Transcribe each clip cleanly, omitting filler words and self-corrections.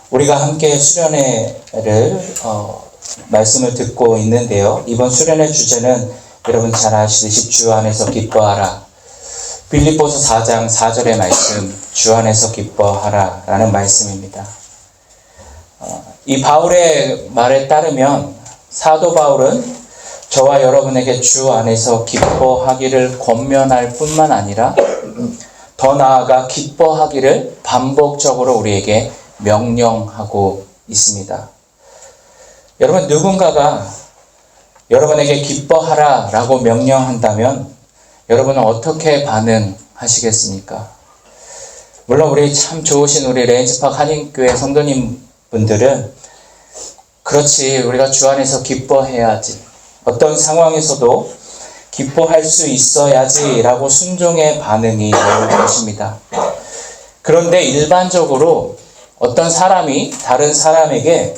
우리가 함께 수련회를 말씀을 듣고 있는데요. 이번 수련회 주제는 여러분 잘 아시듯이 주 안에서 기뻐하라. 빌립보서 4장 4절의 말씀, 주 안에서 기뻐하라 라는 말씀입니다. 이 바울의 말에 따르면 사도 바울은 저와 여러분에게 주 안에서 기뻐하기를 권면할 뿐만 아니라 더 나아가 기뻐하기를 반복적으로 우리에게 명령하고 있습니다. 여러분, 누군가가 여러분에게 기뻐하라 라고 명령한다면 여러분은 어떻게 반응하시겠습니까? 물론 우리 참 좋으신 우리 레인스팍 한인교회 성도님 분들은 그렇지, 우리가 주 안에서 기뻐해야지, 어떤 상황에서도 기뻐할 수 있어야지 라고 순종의 반응이 나올 것입니다. 그런데 일반적으로 어떤 사람이 다른 사람에게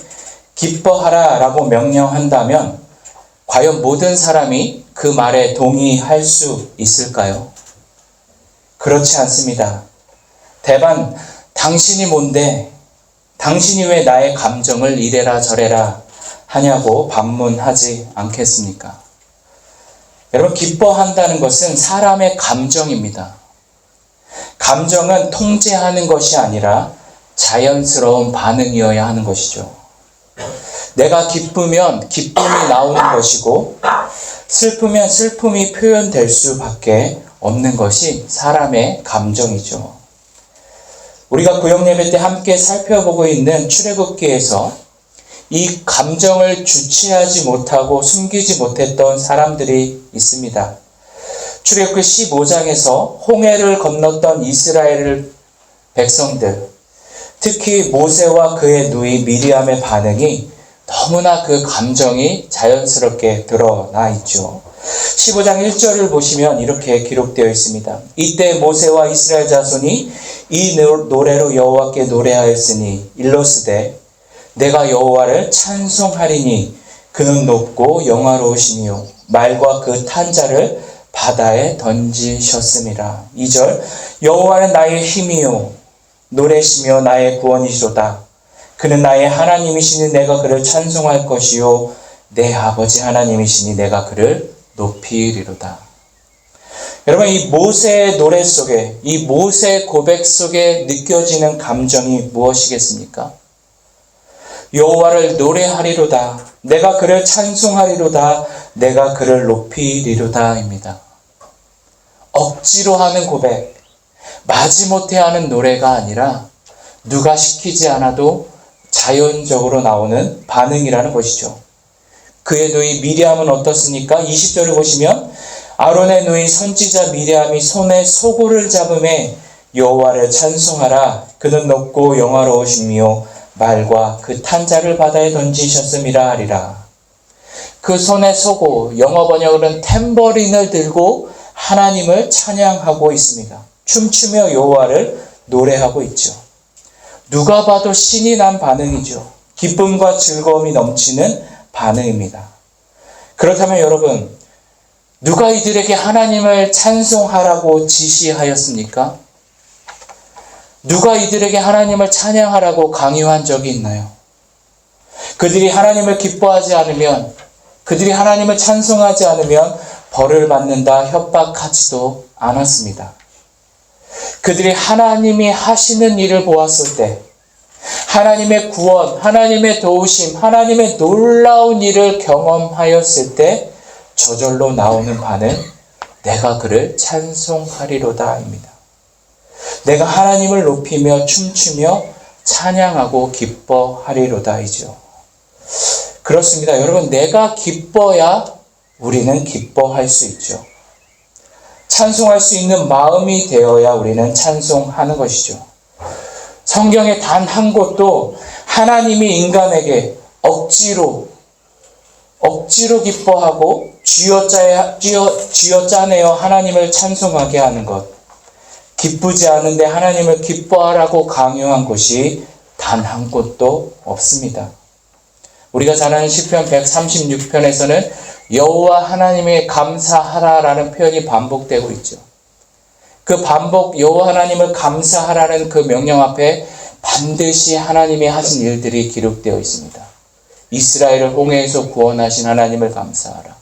기뻐하라 라고 명령한다면 과연 모든 사람이 그 말에 동의할 수 있을까요? 그렇지 않습니다. 대반 당신이 뭔데, 당신이 왜 나의 감정을 이래라 저래라 하냐고 반문하지 않겠습니까? 여러분, 기뻐한다는 것은 사람의 감정입니다. 감정은 통제하는 것이 아니라 자연스러운 반응이어야 하는 것이죠. 내가 기쁘면 기쁨이 나오는 것이고 슬프면 슬픔이 표현될 수밖에 없는 것이 사람의 감정이죠. 우리가 구역예배 때 함께 살펴보고 있는 출애굽기에서 이 감정을 주체하지 못하고 숨기지 못했던 사람들이 있습니다. 출애굽기 15장에서 홍해를 건넜던 이스라엘 백성들, 특히 모세와 그의 누이 미리암의 반응이 너무나 그 감정이 자연스럽게 드러나 있죠. 15장 1절을 보시면 이렇게 기록되어 있습니다. 이때 모세와 이스라엘 자손이 이 노래로 여호와께 노래하였으니 일러스되 내가 여호와를 찬송하리니 그는 높고 영화로우시니요 말과 그 탄 자를 바다에 던지셨음이라. 2절 여호와는 나의 힘이요 노래시며 나의 구원이시로다. 그는 나의 하나님이시니 내가 그를 찬송할 것이요 내 아버지 하나님이시니 내가 그를 높이리로다. 여러분, 이 모세의 노래 속에, 이 모세의 고백 속에 느껴지는 감정이 무엇이겠습니까? 여호와를 노래하리로다. 내가 그를 찬송하리로다. 내가 그를 높이리로다입니다. 억지로 하는 고백, 마지못해 하는 노래가 아니라 누가 시키지 않아도 자연적으로 나오는 반응이라는 것이죠. 그의 누이 미리암은 어떻습니까? 20절을 보시면 아론의 누이 선지자 미리암이 손에 소고를 잡음에 여호와를 찬송하라. 그는 높고 영화로우시며 말과 그 탄 자를 바다에 던지셨음이라 하리라. 그 손에 소고, 영어 번역으로는 탬버린을 들고 하나님을 찬양하고 있습니다. 춤추며 여호와를 노래하고 있죠. 누가 봐도 신이 난 반응이죠. 기쁨과 즐거움이 넘치는 반응입니다. 그렇다면 여러분, 누가 이들에게 하나님을 찬송하라고 지시하였습니까? 누가 이들에게 하나님을 찬양하라고 강요한 적이 있나요? 그들이 하나님을 기뻐하지 않으면, 그들이 하나님을 찬송하지 않으면 벌을 받는다 협박하지도 않았습니다. 그들이 하나님이 하시는 일을 보았을 때, 하나님의 구원, 하나님의 도우심, 하나님의 놀라운 일을 경험하였을 때 저절로 나오는 반응, 내가 그를 찬송하리로다입니다. 내가 하나님을 높이며 춤추며 찬양하고 기뻐하리로다이죠. 그렇습니다. 여러분, 내가 기뻐야 우리는 기뻐할 수 있죠. 찬송할 수 있는 마음이 되어야 우리는 찬송하는 것이죠. 성경의 단 한 곳도 하나님이 인간에게 억지로 기뻐하고 쥐어짜내어 하나님을 찬송하게 하는 것, 기쁘지 않은데 하나님을 기뻐하라고 강요한 곳이 단 한 곳도 없습니다. 우리가 잘 아는 시편 136편에서는 여호와 하나님에 감사하라라는 표현이 반복되고 있죠. 그 반복, 여호와 하나님을 감사하라는 그 명령 앞에 반드시 하나님이 하신 일들이 기록되어 있습니다. 이스라엘을 홍해에서 구원하신 하나님을 감사하라.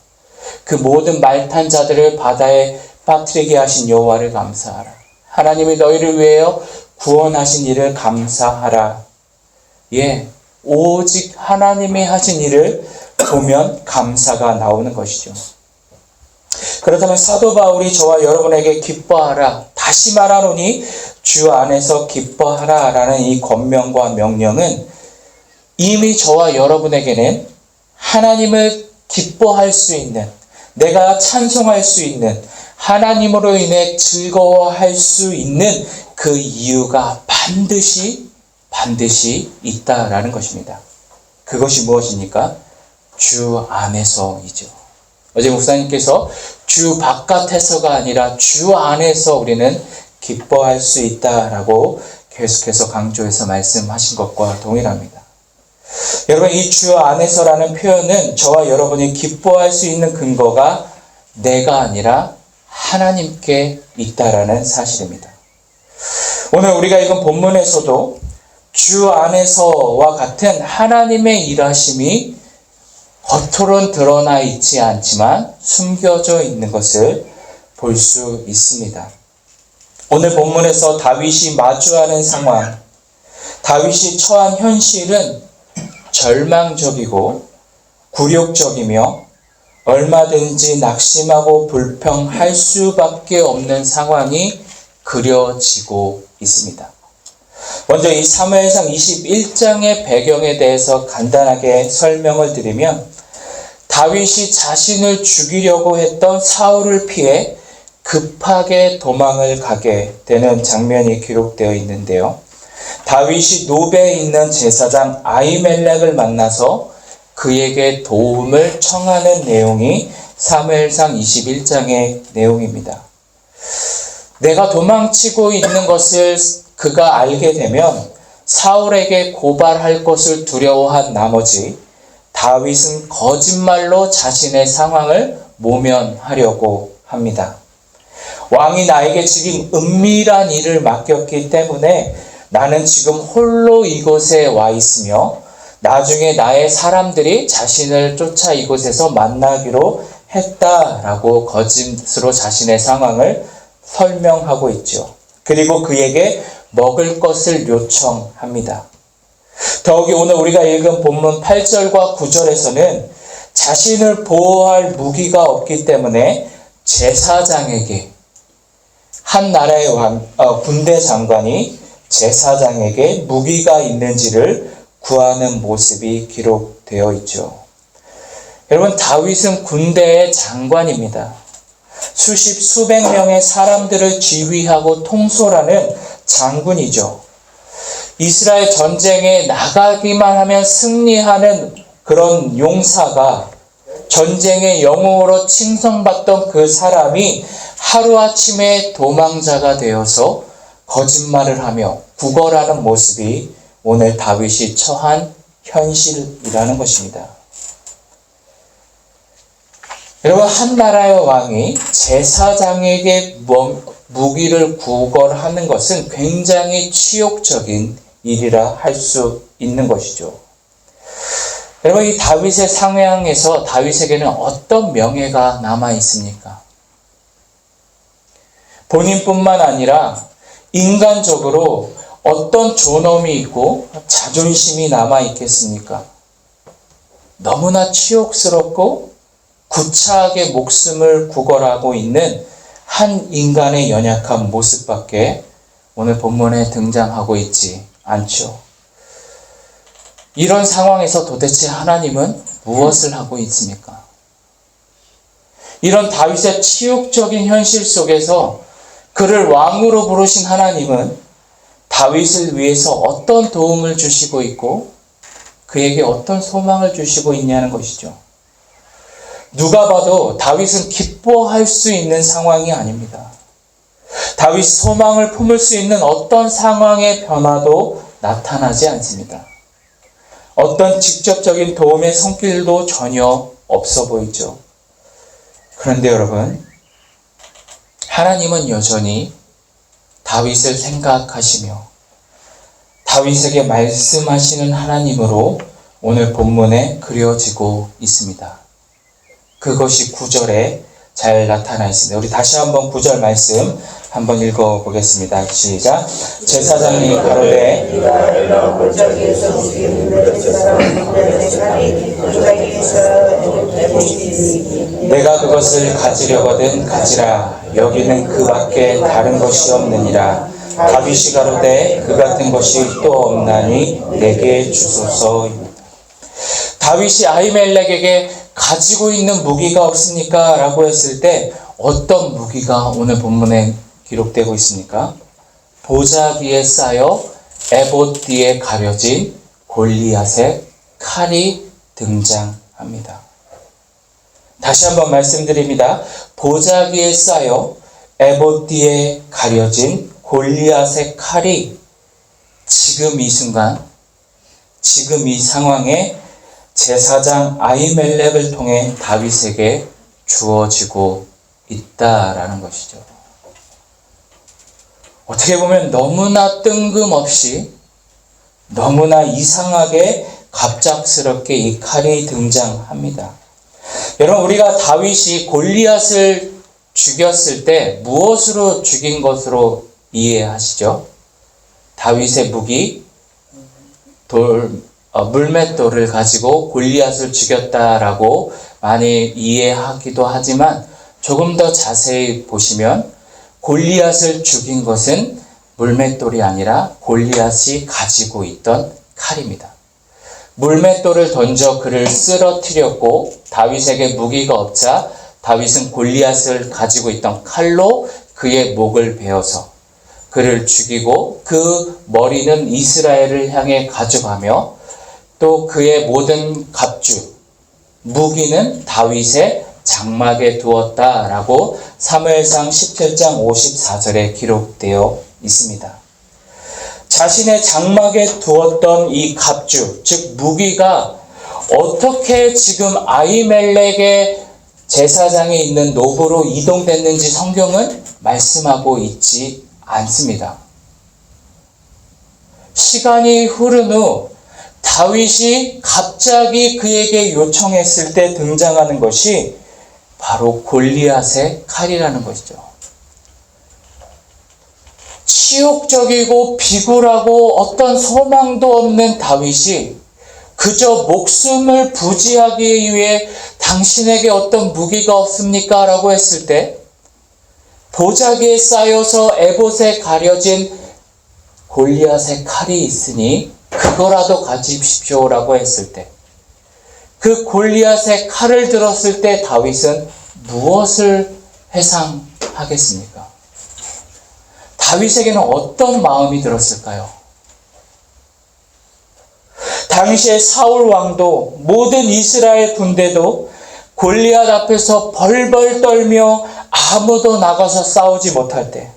그 모든 말탄 자들을 바다에 빠뜨리게 하신 여호와를 감사하라. 하나님이 너희를 위하여 구원하신 일을 감사하라. 예, 오직 하나님이 하신 일을 보면 감사가 나오는 것이죠. 그렇다면 사도 바울이 저와 여러분에게 기뻐하라, 다시 말하노니 주 안에서 기뻐하라 라는 이 권면과 명령은 이미 저와 여러분에게는 하나님을 기뻐할 수 있는, 내가 찬송할 수 있는, 하나님으로 인해 즐거워할 수 있는 그 이유가 반드시 있다라는 것입니다. 그것이 무엇입니까? 주 안에서이죠. 어제 목사님께서 주 바깥에서가 아니라 주 안에서 우리는 기뻐할 수 있다라고 계속해서 강조해서 말씀하신 것과 동일합니다. 여러분, 이 주 안에서라는 표현은 저와 여러분이 기뻐할 수 있는 근거가 내가 아니라 하나님께 있다라는 사실입니다. 오늘 우리가 읽은 본문에서도 주 안에서와 같은 하나님의 일하심이 겉으론 드러나 있지 않지만 숨겨져 있는 것을 볼 수 있습니다. 오늘 본문에서 다윗이 마주하는 상황, 다윗이 처한 현실은 절망적이고 굴욕적이며 얼마든지 낙심하고 불평할 수밖에 없는 상황이 그려지고 있습니다. 먼저 이 사무엘상 21장의 배경에 대해서 간단하게 설명을 드리면, 다윗이 자신을 죽이려고 했던 사울을 피해 급하게 도망을 가게 되는 장면이 기록되어 있는데요. 다윗이 노베에 있는 제사장 아히멜렉을 만나서 그에게 도움을 청하는 내용이 사무엘상 21장의 내용입니다. 내가 도망치고 있는 것을 그가 알게 되면 사울에게 고발할 것을 두려워한 나머지 다윗은 거짓말로 자신의 상황을 모면하려고 합니다. 왕이 나에게 지금 은밀한 일을 맡겼기 때문에 나는 지금 홀로 이곳에 와 있으며 나중에 나의 사람들이 자신을 쫓아 이곳에서 만나기로 했다라고 거짓으로 자신의 상황을 설명하고 있죠. 그리고 그에게 먹을 것을 요청합니다. 더욱이 오늘 우리가 읽은 본문 8절과 9절에서는 자신을 보호할 무기가 없기 때문에 제사장에게, 한 나라의 군대 장관이 제사장에게 무기가 있는지를 구하는 모습이 기록되어 있죠. 여러분, 다윗은 군대의 장관입니다. 수백 명의 사람들을 지휘하고 통솔하는 장군이죠. 이스라엘 전쟁에 나가기만 하면 승리하는 그런 용사가, 전쟁의 영웅으로 칭송받던 그 사람이 하루아침에 도망자가 되어서 거짓말을 하며 구걸하는 모습이 오늘 다윗이 처한 현실이라는 것입니다. 여러분, 한 나라의 왕이 제사장에게 무기를 구걸하는 것은 굉장히 치욕적인 일이라 할 수 있는 것이죠. 여러분, 이 다윗의 상황에서 다윗에게는 어떤 명예가 남아 있습니까? 본인뿐만 아니라 인간적으로 어떤 존엄이 있고 자존심이 남아 있겠습니까? 너무나 치욕스럽고 구차하게 목숨을 구걸하고 있는 한 인간의 연약한 모습밖에 오늘 본문에 등장하고 있지 않죠. 이런 상황에서 도대체 하나님은 무엇을 하고 있습니까? 이런 다윗의 치욕적인 현실 속에서 그를 왕으로 부르신 하나님은 다윗을 위해서 어떤 도움을 주시고 있고 그에게 어떤 소망을 주시고 있냐는 것이죠. 누가 봐도 다윗은 기뻐할 수 있는 상황이 아닙니다. 다윗이 소망을 품을 수 있는 어떤 상황의 변화도 나타나지 않습니다. 어떤 직접적인 도움의 손길도 전혀 없어 보이죠. 그런데 여러분, 하나님은 여전히 다윗을 생각하시며 다윗에게 말씀하시는 하나님으로 오늘 본문에 그려지고 있습니다. 그것이 9절에 잘 나타나 있습니다. 우리 다시 한번 9절 말씀 한번 읽어보겠습니다. 시작. 제사장이 가로되 내가 그것을 가지려거든 가지라. 여기는 그 밖에 다른 것이 없느니라. 다윗이 가로되 그 같은 것이 또 없나니 내게 주소서. 다윗이 아히멜렉에게 가지고 있는 무기가 없습니까? 라고 했을 때 어떤 무기가 오늘 본문에 기록되고 있습니까? 보자기에 쌓여 에봇 뒤에 가려진 골리앗의 칼이 등장합니다. 다시 한번 말씀드립니다. 보자기에 쌓여 에봇 뒤에 가려진 골리앗의 칼이 지금 이 순간, 지금 이 상황에 제사장 아히멜렉을 통해 다윗에게 주어지고 있다라는 것이죠. 어떻게 보면 너무나 뜬금없이, 너무나 이상하게 갑작스럽게 이 칼이 등장합니다. 여러분, 우리가 다윗이 골리앗을 죽였을 때 무엇으로 죽인 것으로 이해하시죠? 다윗의 무기, 물맷돌을 가지고 골리앗을 죽였다라고 많이 이해하기도 하지만 조금 더 자세히 보시면 골리앗을 죽인 것은 물맷돌이 아니라 골리앗이 가지고 있던 칼입니다. 물맷돌을 던져 그를 쓰러뜨렸고 다윗에게 무기가 없자 다윗은 골리앗을 가지고 있던 칼로 그의 목을 베어서 그를 죽이고 그 머리는 이스라엘을 향해 가져가며 또 그의 모든 갑주, 무기는 다윗의 장막에 두었다라고 사무엘상 17장 54절에 기록되어 있습니다. 자신의 장막에 두었던 이 갑주, 즉 무기가 어떻게 지금 아히멜렉의 제사장에 있는 노브로 이동됐는지 성경은 말씀하고 있지 않습니다. 시간이 흐른 후 다윗이 갑자기 그에게 요청했을 때 등장하는 것이 바로 골리앗의 칼이라는 것이죠. 치욕적이고 비굴하고 어떤 소망도 없는 다윗이 그저 목숨을 부지하기 위해 당신에게 어떤 무기가 없습니까? 라고 했을 때 보자기에 쌓여서 에봇에 가려진 골리앗의 칼이 있으니 그거라도 가지십시오 라고 했을 때 그 골리앗의 칼을 들었을 때 다윗은 무엇을 회상하겠습니까? 다윗에게는 어떤 마음이 들었을까요? 당시에 사울 왕도 모든 이스라엘 군대도 골리앗 앞에서 벌벌 떨며 아무도 나가서 싸우지 못할 때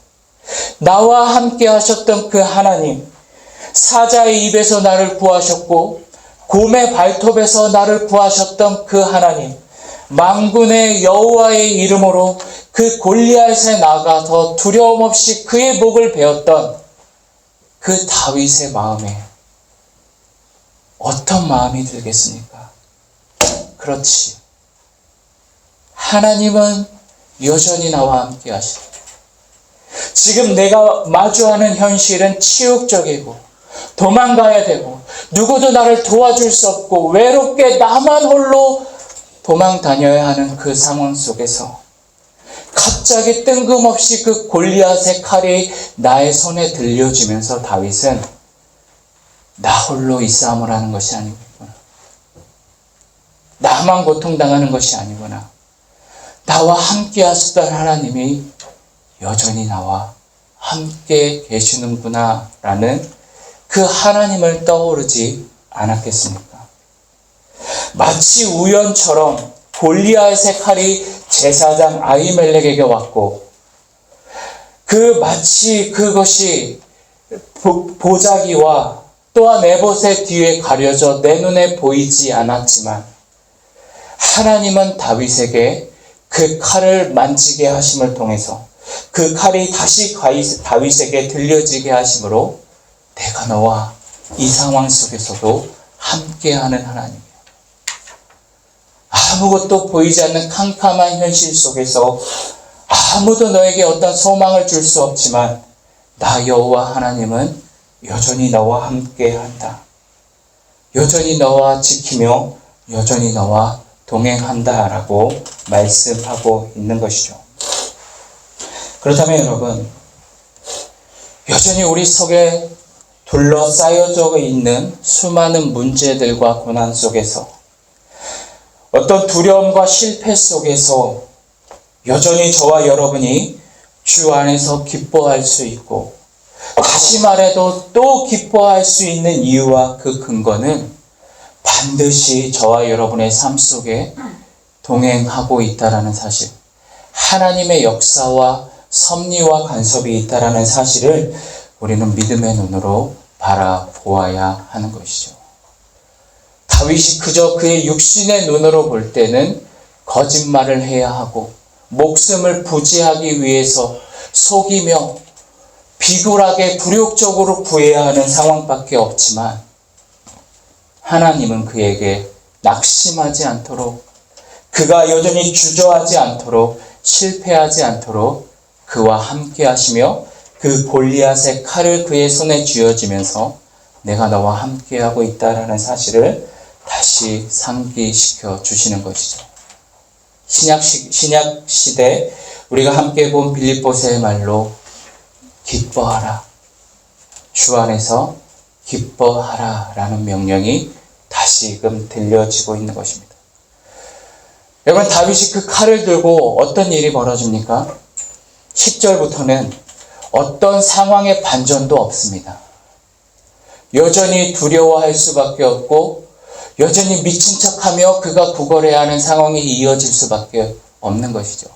나와 함께 하셨던 그 하나님, 사자의 입에서 나를 구하셨고 곰의 발톱에서 나를 구하셨던 그 하나님, 만군의 여호와의 이름으로 그 골리앗에 나가서 두려움 없이 그의 목을 베었던 그 다윗의 마음에 어떤 마음이 들겠습니까? 그렇지. 하나님은 여전히 나와 함께 하시다. 지금 내가 마주하는 현실은 치욕적이고 도망가야 되고 누구도 나를 도와줄 수 없고 외롭게 나만 홀로 도망 다녀야 하는 그 상황 속에서 갑자기 뜬금없이 그 골리앗의 칼이 나의 손에 들려지면서 다윗은 나 홀로 이 싸움을 하는 것이 아니구나. 나만 고통당하는 것이 아니구나. 나와 함께 하셨던 하나님이 여전히 나와 함께 계시는구나 라는 그 하나님을 떠오르지 않았겠습니까? 마치 우연처럼 골리앗의 칼이 제사장 아히멜렉에게 왔고 마치 그것이 보자기와 또한 에봇의 뒤에 가려져 내 눈에 보이지 않았지만 하나님은 다윗에게 그 칼을 만지게 하심을 통해서 그 칼이 다시 다윗에게 들려지게 하심으로 내가 너와 이 상황 속에서도 함께하는 하나님이에요. 아무것도 보이지 않는 캄캄한 현실 속에서 아무도 너에게 어떤 소망을 줄 수 없지만 나 여호와 하나님은 여전히 너와 함께한다. 여전히 너와 지키며 여전히 너와 동행한다라고 말씀하고 있는 것이죠. 그렇다면 여러분, 여전히 우리 속에 둘러싸여져 있는 수많은 문제들과 고난 속에서 어떤 두려움과 실패 속에서 여전히 저와 여러분이 주 안에서 기뻐할 수 있고 다시 말해도 또 기뻐할 수 있는 이유와 그 근거는 반드시 저와 여러분의 삶 속에 동행하고 있다라는 사실, 하나님의 역사와 섭리와 간섭이 있다라는 사실을 우리는 믿음의 눈으로 바라보아야 하는 것이죠. 다윗이 그저 그의 육신의 눈으로 볼 때는 거짓말을 해야 하고 목숨을 부지하기 위해서 속이며 비굴하게 굴욕적으로 구해야 하는 상황밖에 없지만 하나님은 그에게 낙심하지 않도록, 그가 여전히 주저하지 않도록, 실패하지 않도록 그와 함께 하시며 그 골리앗의 칼을 그의 손에 쥐어지면서 내가 너와 함께하고 있다라는 사실을 다시 상기시켜 주시는 것이죠. 신약 시대 우리가 함께 본 빌립보서의 말로 기뻐하라, 주 안에서 기뻐하라 라는 명령이 다시금 들려지고 있는 것입니다. 여러분, 다윗이 그 칼을 들고 어떤 일이 벌어집니까? 10절부터는 어떤 상황의 반전도 없습니다. 여전히 두려워할 수밖에 없고 여전히 미친 척하며 그가 구걸해야 하는 상황이 이어질 수밖에 없는 것이죠.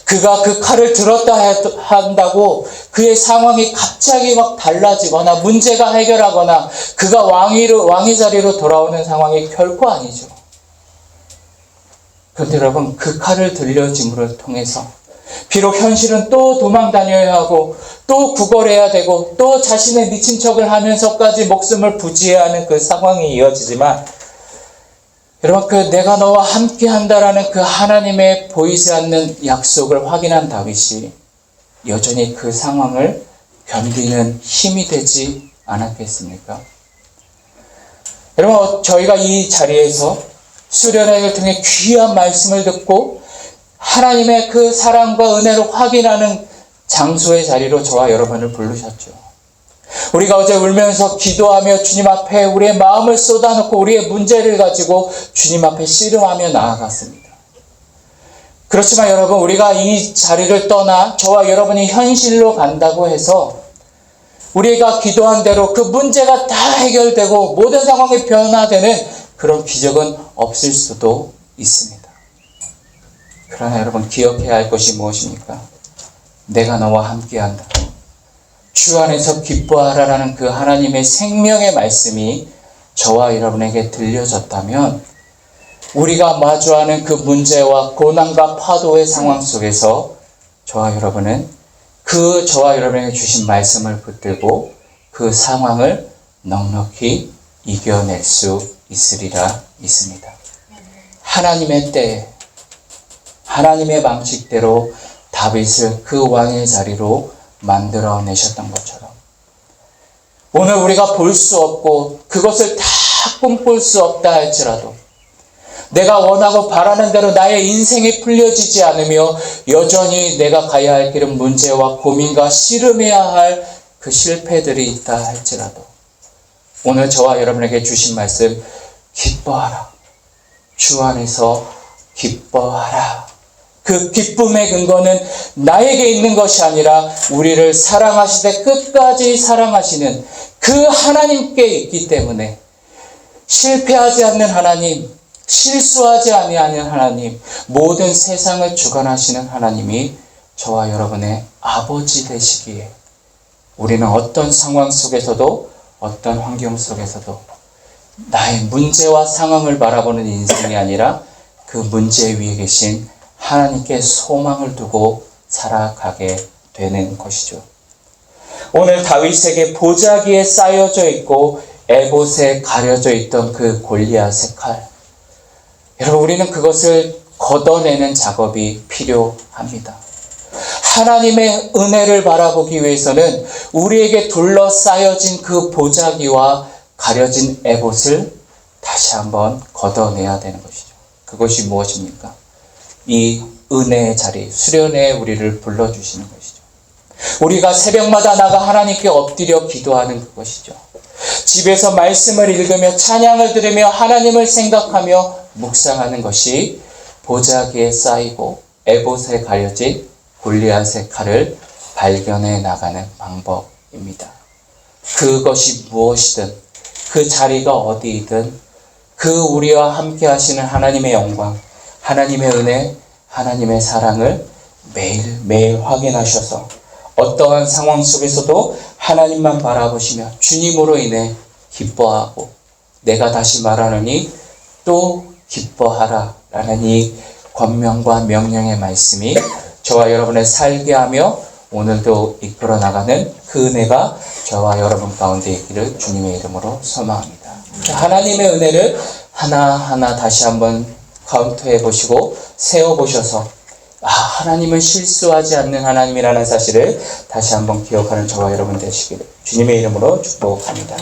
그가 그 칼을 들었다 한다고 그의 상황이 갑자기 막 달라지거나 문제가 해결하거나 그가 왕의 자리로 돌아오는 상황이 결코 아니죠. 그런데 여러분, 그 칼을 들려짐을 통해서 비록 현실은 또 도망 다녀야 하고 또 구걸해야 되고 또 자신의 미친 척을 하면서까지 목숨을 부지해야 하는 그 상황이 이어지지만 여러분, 그 내가 너와 함께 한다라는 그 하나님의 보이지 않는 약속을 확인한 다윗이 여전히 그 상황을 견디는 힘이 되지 않았겠습니까? 여러분, 저희가 이 자리에서 수련회를 통해 귀한 말씀을 듣고 하나님의 그 사랑과 은혜를 확인하는 장소의 자리로 저와 여러분을 부르셨죠. 우리가 어제 울면서 기도하며 주님 앞에 우리의 마음을 쏟아놓고 우리의 문제를 가지고 주님 앞에 씨름하며 나아갔습니다. 그렇지만 여러분, 우리가 이 자리를 떠나 저와 여러분이 현실로 간다고 해서 우리가 기도한 대로 그 문제가 다 해결되고 모든 상황이 변화되는 그런 기적은 없을 수도 있습니다. 그러나 여러분, 기억해야 할 것이 무엇입니까? 내가 너와 함께한다. 주 안에서 기뻐하라라는 그 하나님의 생명의 말씀이 저와 여러분에게 들려졌다면 우리가 마주하는 그 문제와 고난과 파도의 상황 속에서 저와 여러분은 그 저와 여러분에게 주신 말씀을 붙들고 그 상황을 넉넉히 이겨낼 수 있으리라 믿습니다. 하나님의 때에 하나님의 방식대로 다윗을 그 왕의 자리로 만들어내셨던 것처럼 오늘 우리가 볼 수 없고 그것을 다 꿈꿀 수 없다 할지라도 내가 원하고 바라는 대로 나의 인생이 풀려지지 않으며 여전히 내가 가야 할 길은 문제와 고민과 씨름해야 할 그 실패들이 있다 할지라도 오늘 저와 여러분에게 주신 말씀, 기뻐하라. 주 안에서 기뻐하라. 그 기쁨의 근거는 나에게 있는 것이 아니라 우리를 사랑하시되 끝까지 사랑하시는 그 하나님께 있기 때문에 실패하지 않는 하나님, 실수하지 아니하는 하나님, 모든 세상을 주관하시는 하나님이 저와 여러분의 아버지 되시기에 우리는 어떤 상황 속에서도 어떤 환경 속에서도 나의 문제와 상황을 바라보는 인생이 아니라 그 문제 위에 계신 하나님께 소망을 두고 살아가게 되는 것이죠. 오늘 다윗에게 보자기에 쌓여져 있고 에봇에 가려져 있던 그 골리앗의 칼. 여러분, 우리는 그것을 걷어내는 작업이 필요합니다. 하나님의 은혜를 바라보기 위해서는 우리에게 둘러싸여진 그 보자기와 가려진 에봇을 다시 한번 걷어내야 되는 것이죠. 그것이 무엇입니까? 이 은혜의 자리, 수련회에 우리를 불러주시는 것이죠. 우리가 새벽마다 나가 하나님께 엎드려 기도하는 그것이죠. 집에서 말씀을 읽으며 찬양을 들으며 하나님을 생각하며 묵상하는 것이 보자기에 쌓이고 에봇에 가려진 골리앗의 칼을 발견해 나가는 방법입니다. 그것이 무엇이든, 그 자리가 어디이든 그 우리와 함께 하시는 하나님의 영광, 하나님의 은혜, 하나님의 사랑을 매일매일 확인하셔서 어떠한 상황 속에서도 하나님만 바라보시며 주님으로 인해 기뻐하고, 내가 다시 말하노니 또 기뻐하라 라는 이 권명과 명령의 말씀이 저와 여러분의 살게 하며 오늘도 이끌어 나가는 그 은혜가 저와 여러분 가운데 있기를 주님의 이름으로 소망합니다. 하나님의 은혜를 하나하나 다시 한번 카운트해 보시고 세워 보셔서 하나님은 실수하지 않는 하나님이라는 사실을 다시 한번 기억하는 저와 여러분 되시기를 주님의 이름으로 축복합니다.